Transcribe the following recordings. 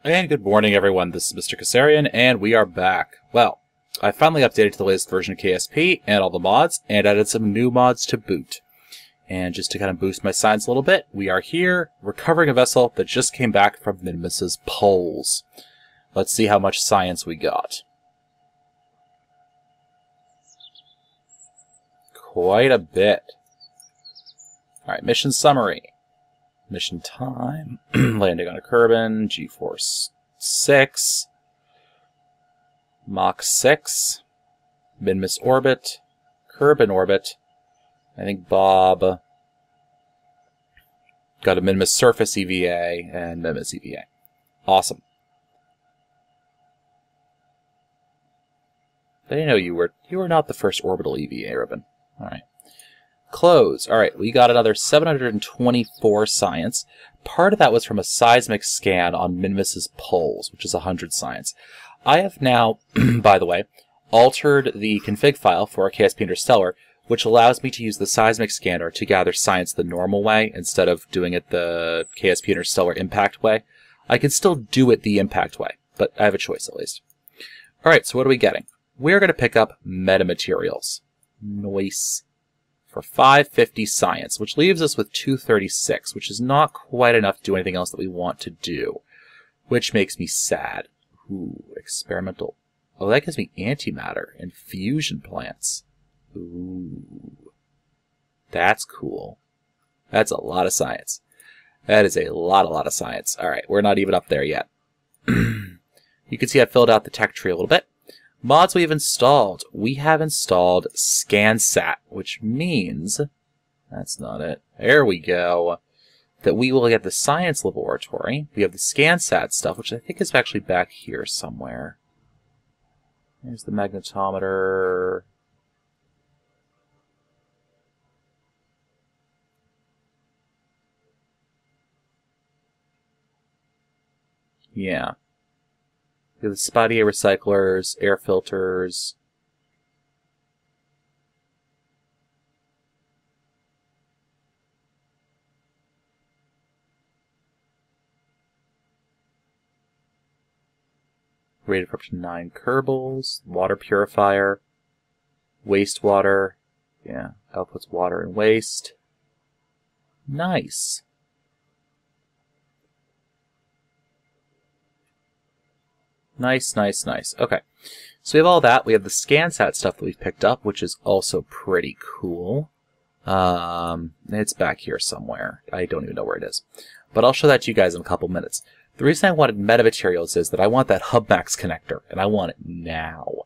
And good morning, everyone. This is Mr. Kassarian, and we are back. Well, I finally updated to the latest version of KSP and all the mods, and added some new mods to boot. And just to kind of boost my science a little bit, we are here, recovering a vessel that just came back from Minimus's poles. Let's see how much science we got. Quite a bit. Alright, mission summary. Mission time, landing on a Kerbal, G-Force 6, Mach 6, Minimus orbit, Kerbal orbit. I think Bob got a Minimus surface EVA and Minimus EVA. Awesome. I didn't know you were not the first orbital EVA ribbon. Alright. Close. Alright, we got another 724 science. Part of that was from a seismic scan on Minimus's poles, which is 100 science. I have now, by the way, altered the config file for KSP Interstellar, which allows me to use the seismic scanner to gather science the normal way instead of doing it the KSP Interstellar impact way. I can still do it the impact way, but I have a choice at least. Alright, so what are we getting? We're going to pick up metamaterials. Nice. For 550 science, which leaves us with 236, which is not quite enough to do anything else that we want to do, which makes me sad. Ooh, experimental. Oh, that gives me antimatter and fusion plants. Ooh, that's cool. That's a lot of science. That is a lot of science. All right, we're not even up there yet. You can see I filled out the tech tree a little bit. Mods we've installed. We have installed ScanSat, which means, that's not it, there we go, that we will get the science laboratory. We have the ScanSat stuff, which I think is actually back here somewhere. There's the magnetometer. Yeah. We have the spotty air recyclers, air filters. Rated for up to 9 Kerbals, water purifier, wastewater. Yeah, outputs water and waste. Nice. Nice. Okay, so we have all that. We have the ScanSat stuff that we've picked up, which is also pretty cool. It's back here somewhere. I don't even know where it is. But I'll show that to you guys in a couple minutes. The reason I wanted metamaterials is that I want that HubMax connector, and I want it now.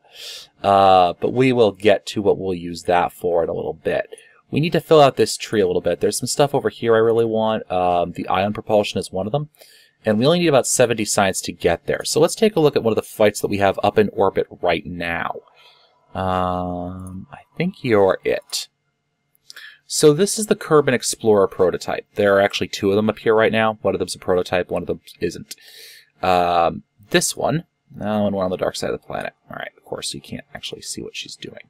But we will get to what we'll use that for in a little bit. We need to fill out this tree a little bit. There's some stuff over here I really want. The ion propulsion is one of them. And we only need about 70 science to get there. So let's take a look at one of the flights that we have up in orbit right now. I think you're it. So this is the Kerbal Explorer prototype. There are actually two of them up here right now. One of them's a prototype, one of them isn't. This one, and we're on the dark side of the planet. All right, of course, you can't actually see what she's doing.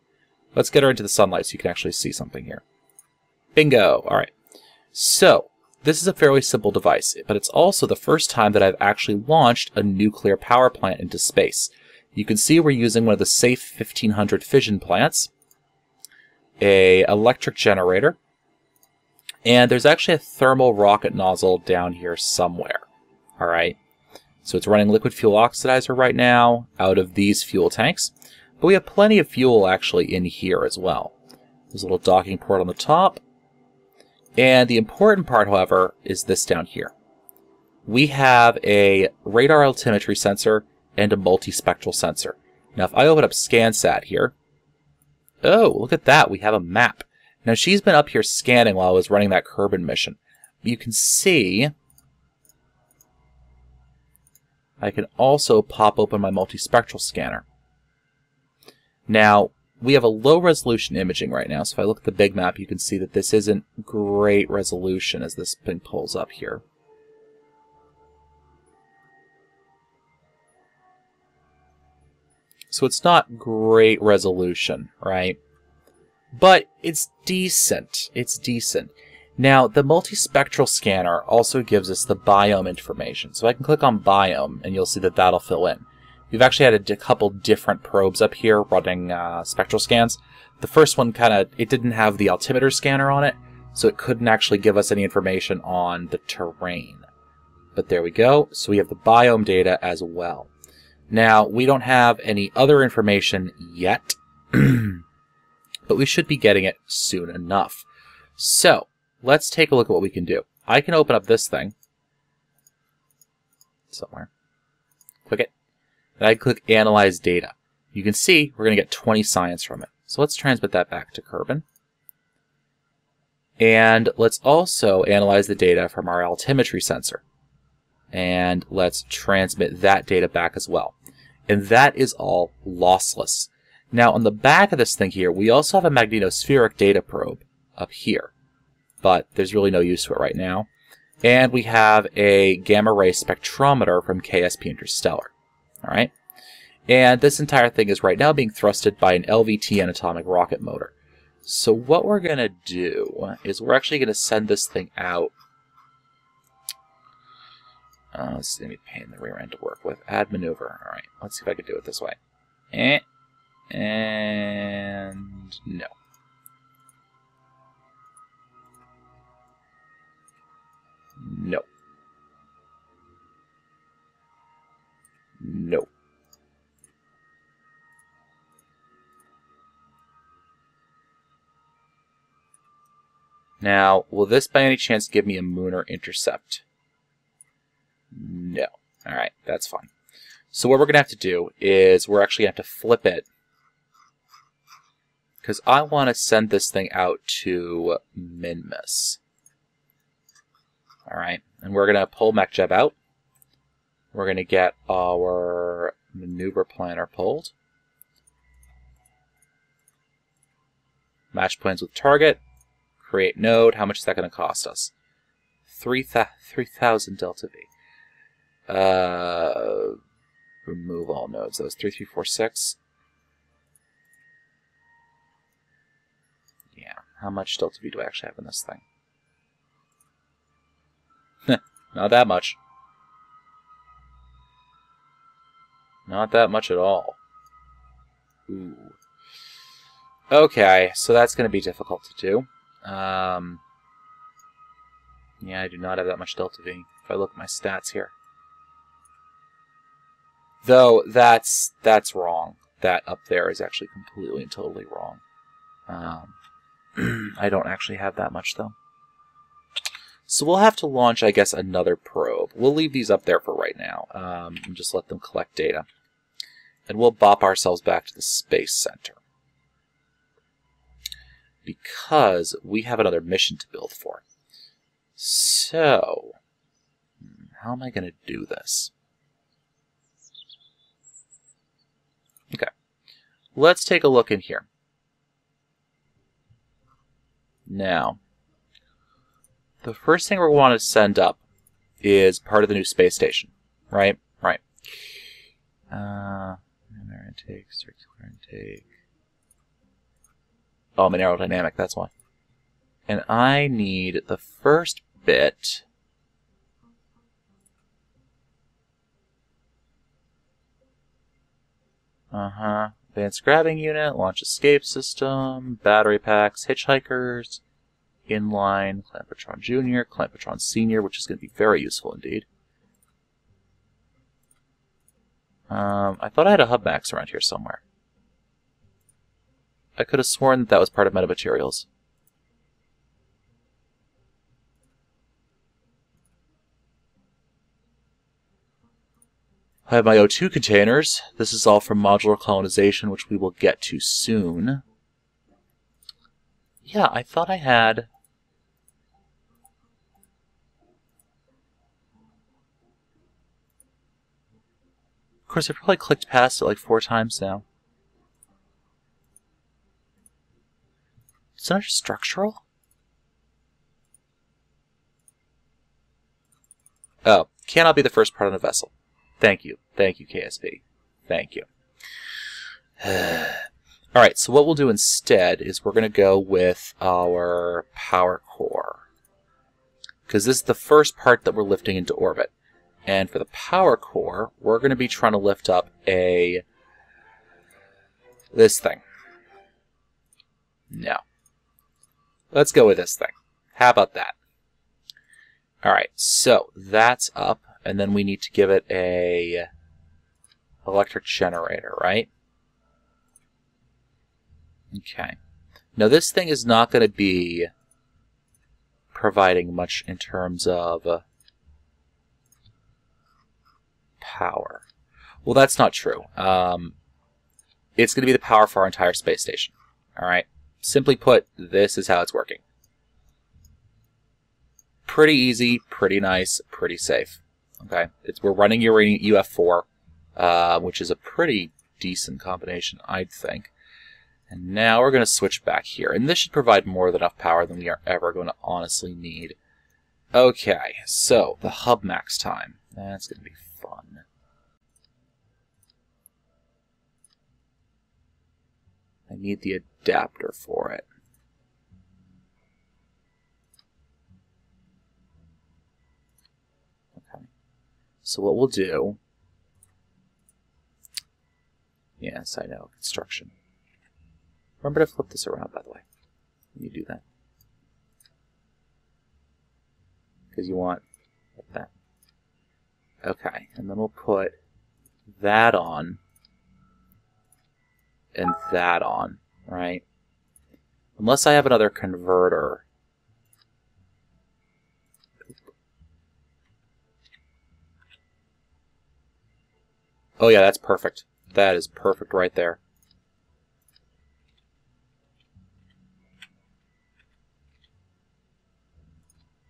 Let's get her into the sunlight so you can actually see something here. Bingo! All right. So this is a fairly simple device, but it's also the first time that I've actually launched a nuclear power plant into space. You can see we're using one of the safe 1500 fission plants, an electric generator, and there's actually a thermal rocket nozzle down here somewhere. All right, so it's running liquid fuel oxidizer right now out of these fuel tanks, but we have plenty of fuel actually in here as well. There's a little docking port on the top. And the important part, however, is this down here. We have a radar altimetry sensor and a multispectral sensor. Now, if I open up ScanSat here, oh, look at that, we have a map. Now, she's been up here scanning while I was running that Kerbal mission. You can see I can also pop open my multispectral scanner. Now, we have a low resolution imaging right now, so if I look at the big map, you can see that this isn't great resolution as this thing pulls up here. So it's not great resolution, right? But it's decent. It's decent. Now, the multispectral scanner also gives us the biome information. So I can click on biome, and you'll see that that'll fill in. We've actually had a couple different probes up here running spectral scans. The first one it didn't have the altimeter scanner on it, so it couldn't actually give us any information on the terrain. But there we go. So we have the biome data as well. Now, we don't have any other information yet, but we should be getting it soon enough. So, let's take a look at what we can do. I can open up this thing somewhere. Click it. And I click Analyze Data. You can see we're going to get 20 science from it. So let's transmit that back to Kerbal. And let's also analyze the data from our altimetry sensor. And let's transmit that data back as well. And that is all lossless. Now on the back of this thing here, we also have a magnetospheric data probe up here. But there's really no use to it right now. And we have a gamma ray spectrometer from KSP Interstellar. Alright? And this entire thing is right now being thrusted by an LVT and atomic rocket motor. So what we're going to do is we're actually going to send this thing out. This is going to be a pain in the rear end to work with. Add maneuver. Alright, let's see if I can do it this way. And no. No. No. Now, will this by any chance give me a lunar intercept? No. Alright, that's fine. So what we're going to have to do is we're actually going to have to flip it. Because I want to send this thing out to Minmus. Alright, and we're going to pull MechJeb out. We're going to get our maneuver planner pulled. Match plans with target. Create node. How much is that going to cost us? 3,000 delta V. Remove all nodes. That was 3, 3, 4, 6. Yeah. How much delta V do I actually have in this thing? Not that much. Not that much at all. Ooh. Okay, so that's going to be difficult to do. Yeah, I do not have that much delta V. If I look at my stats here. Though, that's wrong. That up there is actually completely and totally wrong. I don't actually have that much, though. So we'll have to launch, I guess, another probe. We'll leave these up there for right now, and just let them collect data. And we'll bop ourselves back to the Space Center. Because we have another mission to build for. So, how am I going to do this? Okay, let's take a look in here. Now, the first thing we're going to want to send up is part of the new space station, right? Right. Air intake, circular intake. Oh, I'm an aerodynamic, that's why. And I need the first bit. Advanced grabbing unit, launch escape system, battery packs, hitchhikers, inline, Clampetron Jr., Clampetron Senior, which is going to be very useful indeed. I thought I had a hub max around here somewhere. I could have sworn that that was part of metamaterials. I have my O2 containers. This is all from modular colonization, which we will get to soon. Yeah, I thought I had... Of course, I probably clicked past it like 4 times now. Is that structural? Oh, cannot be the first part on a vessel. Thank you. Thank you, KSP. Thank you. Alright, so what we'll do instead is we're going to go with our power core. because this is the first part that we're lifting into orbit. And for the power core, we're going to be trying to lift up this thing. No. Let's go with this thing. How about that? Alright, so that's up, and then we need to give it a electric generator, right? Okay. Now this thing is not going to be providing much in terms of power. Well, that's not true. It's going to be the power for our entire space station. Alright? Simply put, this is how it's working. Pretty easy, pretty nice, pretty safe. Okay? We're running uranium UF4, which is a pretty decent combination, I'd think. And now we're going to switch back here. And this should provide more than enough power than we are ever going to honestly need. Okay, so the hub max time. That's going to be fun. I need the adapter for it. Okay. So what we'll do... Yes, I know. Construction. Remember to flip this around, by the way, when you do that. Because you want like that. Okay, and then we'll put that on and that on, right? Unless I have another converter. Oh yeah, that's perfect. That is perfect right there.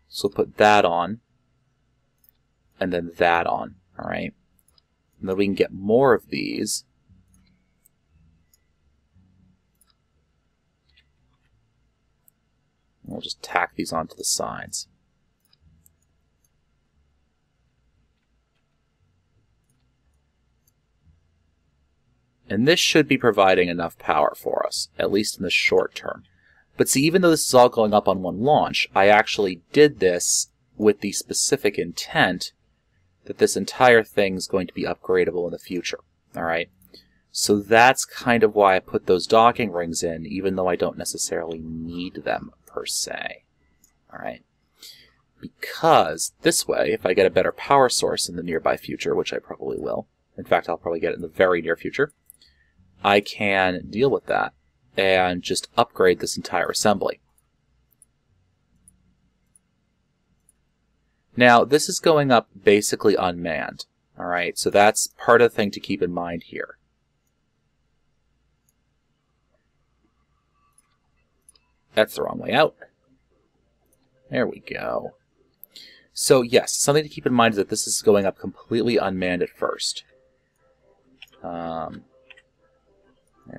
So put that on, and then that on, all right? And then we can get more of these. And we'll just tack these onto the sides. And this should be providing enough power for us, at least in the short term. But see, even though this is all going up on one launch, I actually did this with the specific intent that this entire thing is going to be upgradable in the future. All right? So that's kind of why I put those docking rings in, even though I don't necessarily need them per se. All right? Because this way, if I get a better power source in the nearby future, which I probably will, in fact, I'll probably get it in the very near future, I can deal with that and just upgrade this entire assembly. Now, this is going up basically unmanned. All right, so that's part of the thing to keep in mind here. That's the wrong way out. There we go. So yes, something to keep in mind is that this is going up completely unmanned at first. There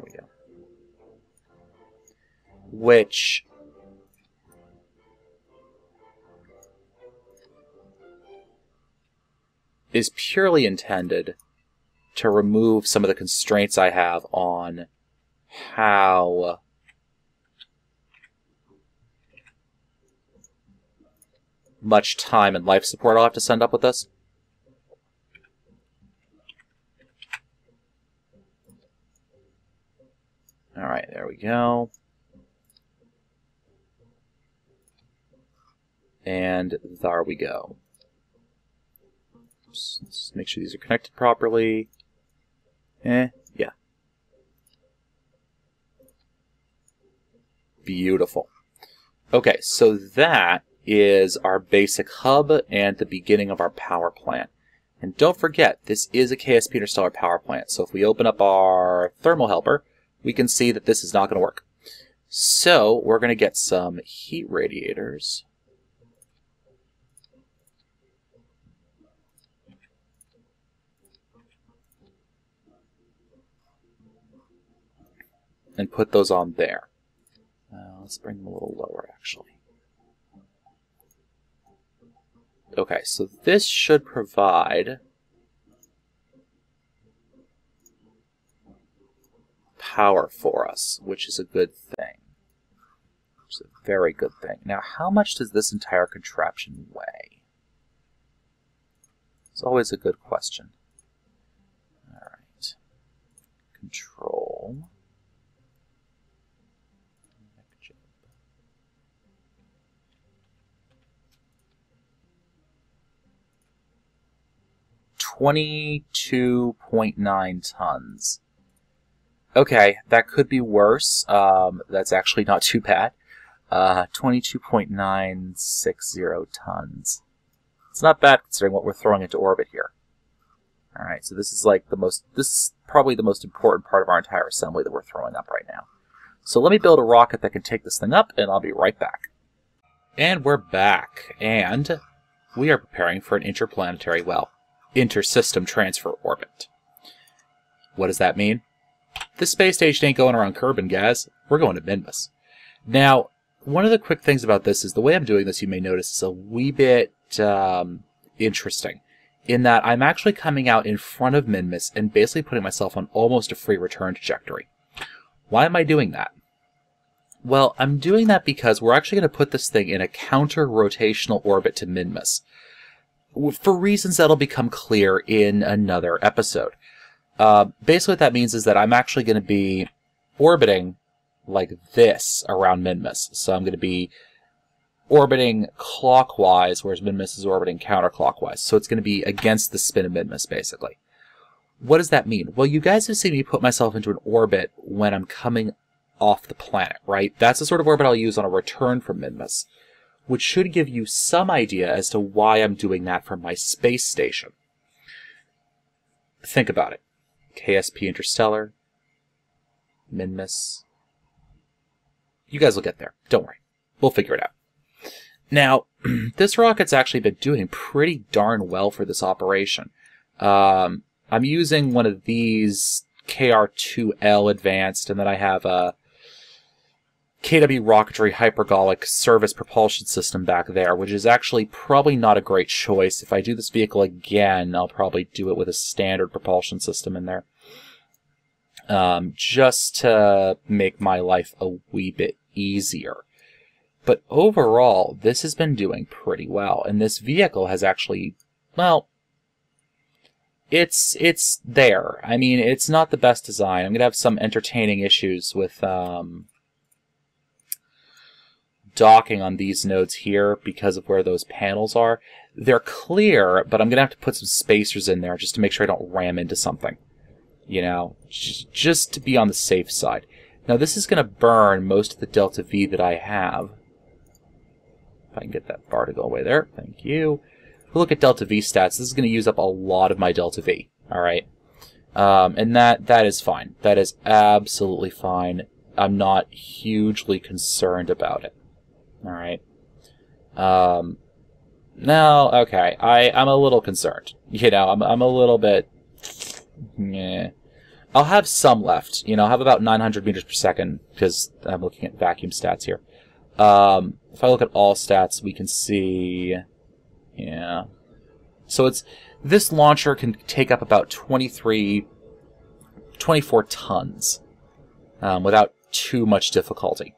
we go. Which is purely intended to remove some of the constraints I have on how much time and life support I'll have to send up with this. Alright, there we go. And there we go. Just make sure these are connected properly. Yeah. Beautiful. Okay, so that is our basic hub and the beginning of our power plant. And don't forget, this is a KSP interstellar power plant, so if we open up our thermal helper, we can see that this is not going to work. So we're going to get some heat radiators. And put those on there. Let's bring them a little lower, actually. Okay, so this should provide power for us, which is a good thing. which is a very good thing. Now, how much does this entire contraption weigh? It's always a good question. All right. Control. 22.9 tons. Okay, that could be worse. That's actually not too bad. 22.960 tons. It's not bad considering what we're throwing into orbit here. Alright, so this is like this is probably the most important part of our entire assembly that we're throwing up right now. So let me build a rocket that can take this thing up, and I'll be right back. And we're back, and we are preparing for an interplanetary, well, inter-system transfer orbit. What does that mean? This space station ain't going around Kerbal, guys. We're going to Minmus. Now, one of the quick things about this is the way I'm doing this, you may notice, is a wee bit interesting, in that I'm actually coming out in front of Minmus and basically putting myself on almost a free return trajectory. Why am I doing that? Well, I'm doing that because we're actually going to put this thing in a counter-rotational orbit to Minmus, for reasons that'll become clear in another episode. Basically what that means is that I'm actually going to be orbiting like this around Minmus. So I'm going to be orbiting clockwise, whereas Minmus is orbiting counterclockwise. So it's going to be against the spin of Minmus, basically. What does that mean? Well, you guys have seen me put myself into an orbit when I'm coming off the planet, right? That's the sort of orbit I'll use on a return from Minmus, which should give you some idea as to why I'm doing that from my space station. Think about it. KSP Interstellar, Minmus. You guys will get there. Don't worry. We'll figure it out. Now, this rocket's actually been doing pretty darn well for this operation. I'm using one of these KR2L Advanced, and then I have a KW Rocketry Hypergolic Service Propulsion System back there, which is actually probably not a great choice. If I do this vehicle again, I'll probably do it with a standard propulsion system in there. Just to make my life a wee bit easier. But overall, this has been doing pretty well, and this vehicle has actually, well, it's there. I mean, it's not the best design. I'm going to have some entertaining issues with docking on these nodes here because of where those panels are. They're clear, but I'm going to have to put some spacers in there just to make sure I don't ram into something. You know, just to be on the safe side. Now, this is going to burn most of the Delta V that I have. If I can get that bar to go away there. Thank you. If we look at Delta V stats, this is going to use up a lot of my Delta V. Alright? And that is fine. That is absolutely fine. I'm not hugely concerned about it. Alright? No, okay. I'm a little concerned. You know, I'm a little bit... Yeah. I'll have some left. You know, I'll have about 900 meters per second, because I'm looking at vacuum stats here. If I look at all stats, we can see... Yeah. So this launcher can take up about 24 tons without too much difficulty,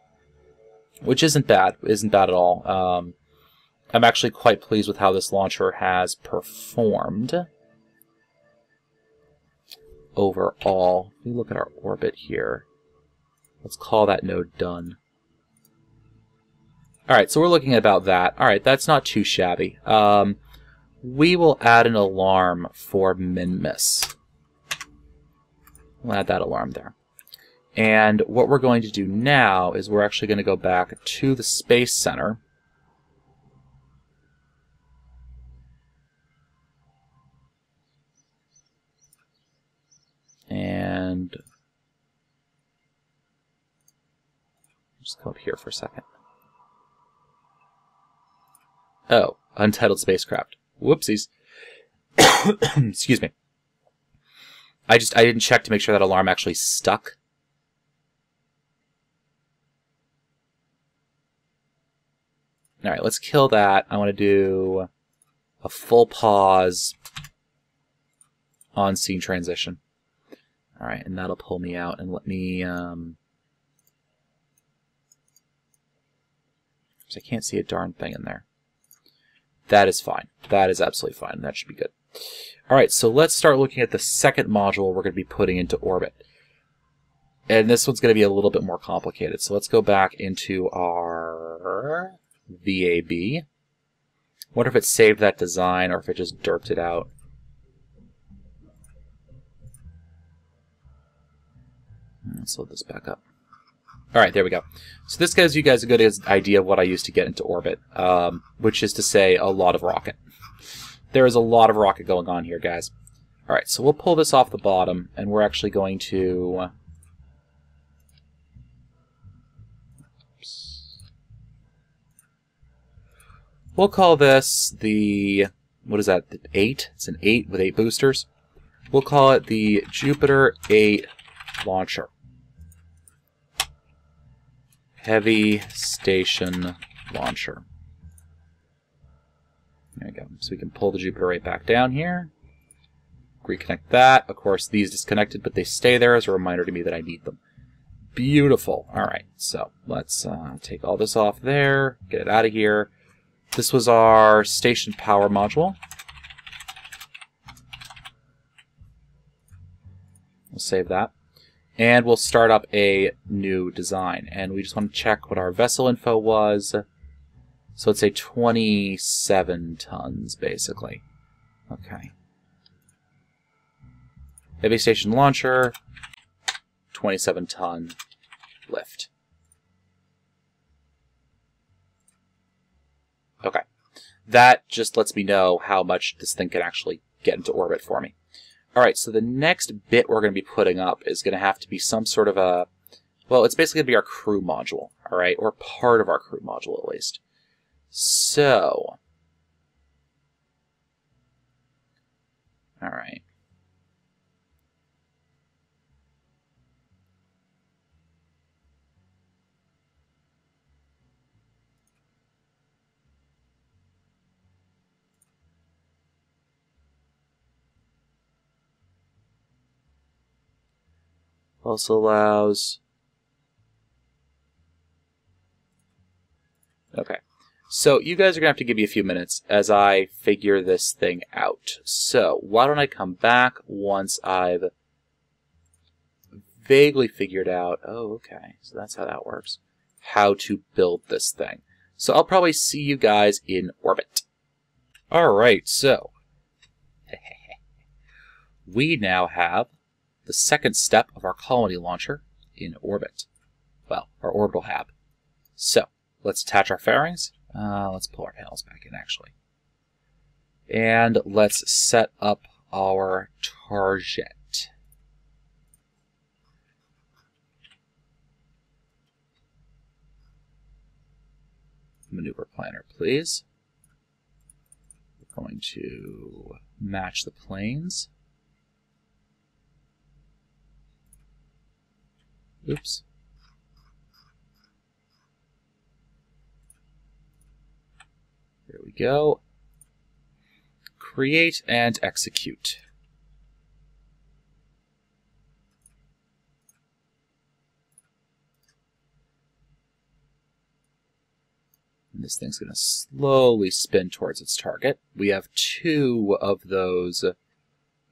which isn't bad. Isn't bad at all. I'm actually quite pleased with how this launcher has performed overall. If we look at our orbit here, let's call that node done. Alright, so we're looking at about that. Alright, that's not too shabby. We will add an alarm for Minmus. We'll add that alarm there. And what we're going to do now is we're actually going to go back to the Space Center. And just go up here for a second. Oh, untitled spacecraft. Whoopsies. Excuse me. I didn't check to make sure that alarm actually stuck. Alright, let's kill that. I want to do a full pause on scene transition. Alright, and that'll pull me out and let me Because I can't see a darn thing in there. That is fine. That is absolutely fine. That should be good. All right, so let's start looking at the second module we're going to be putting into orbit. And this one's going to be a little bit more complicated. So let's go back into our VAB. Wonder if it saved that design or if it just derped it out. Let's load this back up. All right, there we go. So this gives you guys a good idea of what I used to get into orbit, which is to say a lot of rocket. There is a lot of rocket going on here, guys. All right, so we'll pull this off the bottom, and we're actually going to... We'll call this the... What is that? The 8? It's an 8 with 8 boosters. We'll call it the Jupiter 8 launcher. Heavy Station Launcher. There we go. So we can pull the Jupiter 8 back down here. Reconnect that. Of course, these disconnected, but they stay there as a reminder to me that I need them. Beautiful. All right, so let's take all this off there, get it out of here. This was our station power module. We'll save that. And we'll start up a new design. And we just want to check what our vessel info was. So let's say 27 tons, basically. Okay. Heavy station launcher, 27-ton lift. Okay. That just lets me know how much this thing can actually get into orbit for me. Alright, so the next bit we're going to be putting up is going to have to be some sort of a... Well, it's basically going to be our crew module, alright? Or part of our crew module, at least. So... Alright. Also allows... Okay. So you guys are going to have to give me a few minutes as I figure this thing out. So why don't I come back once I've vaguely figured out... Oh, okay. So that's how that works. How to build this thing. So I'll probably see you guys in orbit. Alright, so... we now have the second step of our colony launcher in orbit. Well, our orbital hab. So, let's attach our fairings. Let's pull our panels back in, actually. And let's set up our target. Maneuver planner, please. We're going to match the planes. Oops. There we go. Create and execute. And this thing's going to slowly spin towards its target. We have 2 of those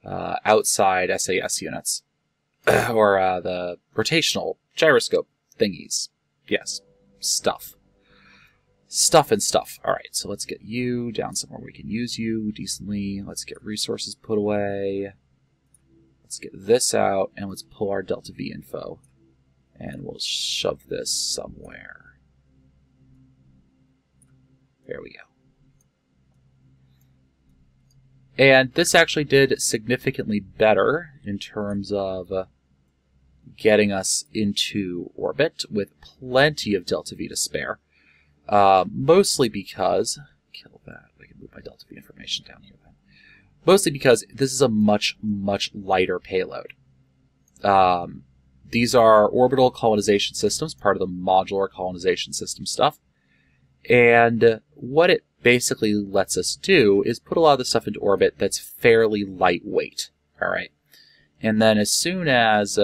outside SAS units. Or the rotational gyroscope thingies. Yes, stuff. Stuff and stuff. Alright, so let's get you down somewhere we can use you decently. Let's get resources put away. Let's get this out, and let's pull our Delta V info. And we'll shove this somewhere. There we go. And this actually did significantly better in terms of getting us into orbit with plenty of Delta V to spare. Mostly because... Kill that. I can move my Delta V information down here then. Mostly because this is a much, much lighter payload. These are orbital colonization systems, part of the modular colonization system stuff. And what it basically lets us do is put a lot of the stuff into orbit that's fairly lightweight. Alright. And then as soon as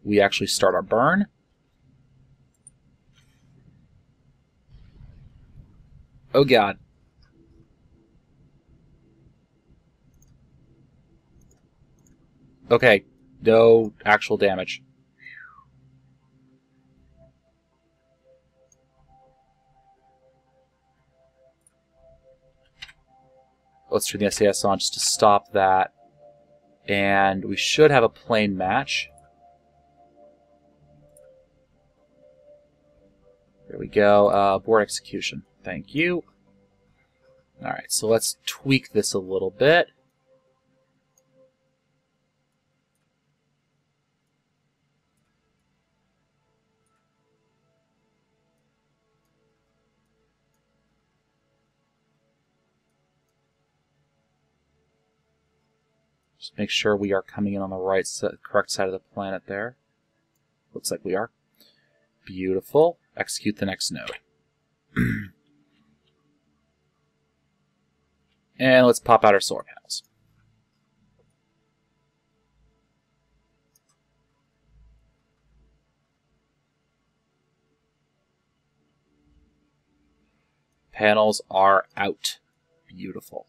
we actually start our burn, Oh god. Okay, no actual damage. Let's turn the SAS on just to stop that. And we should have a plane match. There we go. Board execution. Thank you. Alright, so let's tweak this a little bit. Just make sure we are coming in on the correct side of the planet there. Looks like we are. Beautiful. Execute the next node. And let's pop out our solar panels. Panels are out. Beautiful.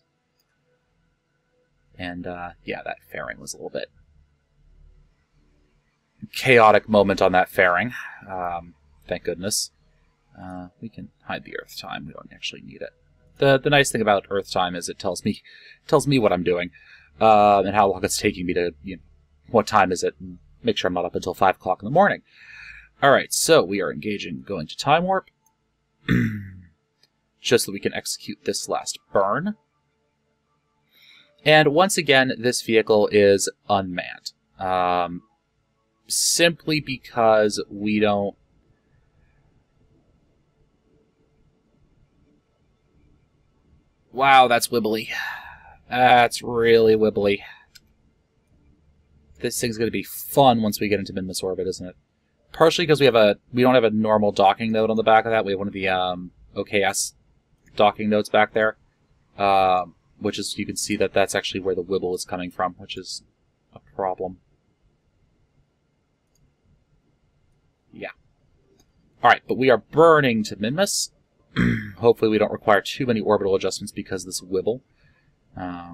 And, yeah, that fairing was a little bit chaotic moment on that fairing. Thank goodness. We can hide the Earth time. We don't actually need it. The nice thing about Earth time is it tells me what I'm doing, and how long it's taking me to, what time is it, and make sure I'm not up until 5 o'clock in the morning. All right, so we are going to time warp, just so we can execute this last burn. And once again, this vehicle is unmanned. Simply because we don't... Wow, that's wibbly. That's really wibbly. This thing's going to be fun once we get into Minmus orbit, isn't it? Partially because we don't have a normal docking node on the back of that. We have one of the OKS docking nodes back there. Which is, you can see that that's actually where the wibble is coming from, which is a problem. Yeah. Alright, but we are burning to Minmus. Hopefully we don't require too many orbital adjustments because of this wibble. I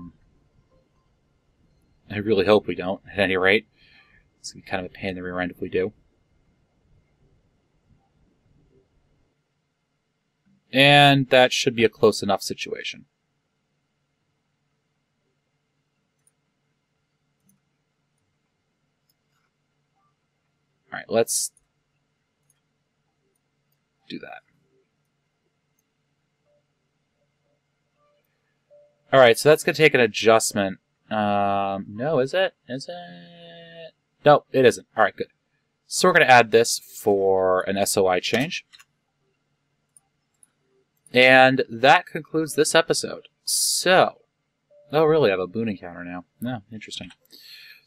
really hope we don't, at any rate. It's going to be kind of a pain in the rear end if we do. And that should be a close enough situation. Alright, let's do that. Alright, so that's going to take an adjustment. No, is it? Is it? No, it isn't. Alright, good. So we're going to add this for an SOI change. And that concludes this episode. So, oh really, I have a boon encounter now. No, interesting.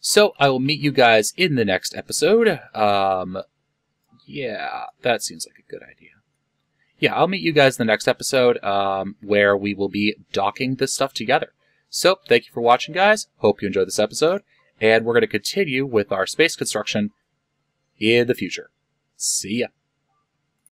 So, I will meet you guys in the next episode. Yeah, that seems like a good idea. Yeah, I'll meet you guys in the next episode, where we will be docking this stuff together. So, thank you for watching, guys. Hope you enjoyed this episode. And we're going to continue with our space construction in the future. See ya.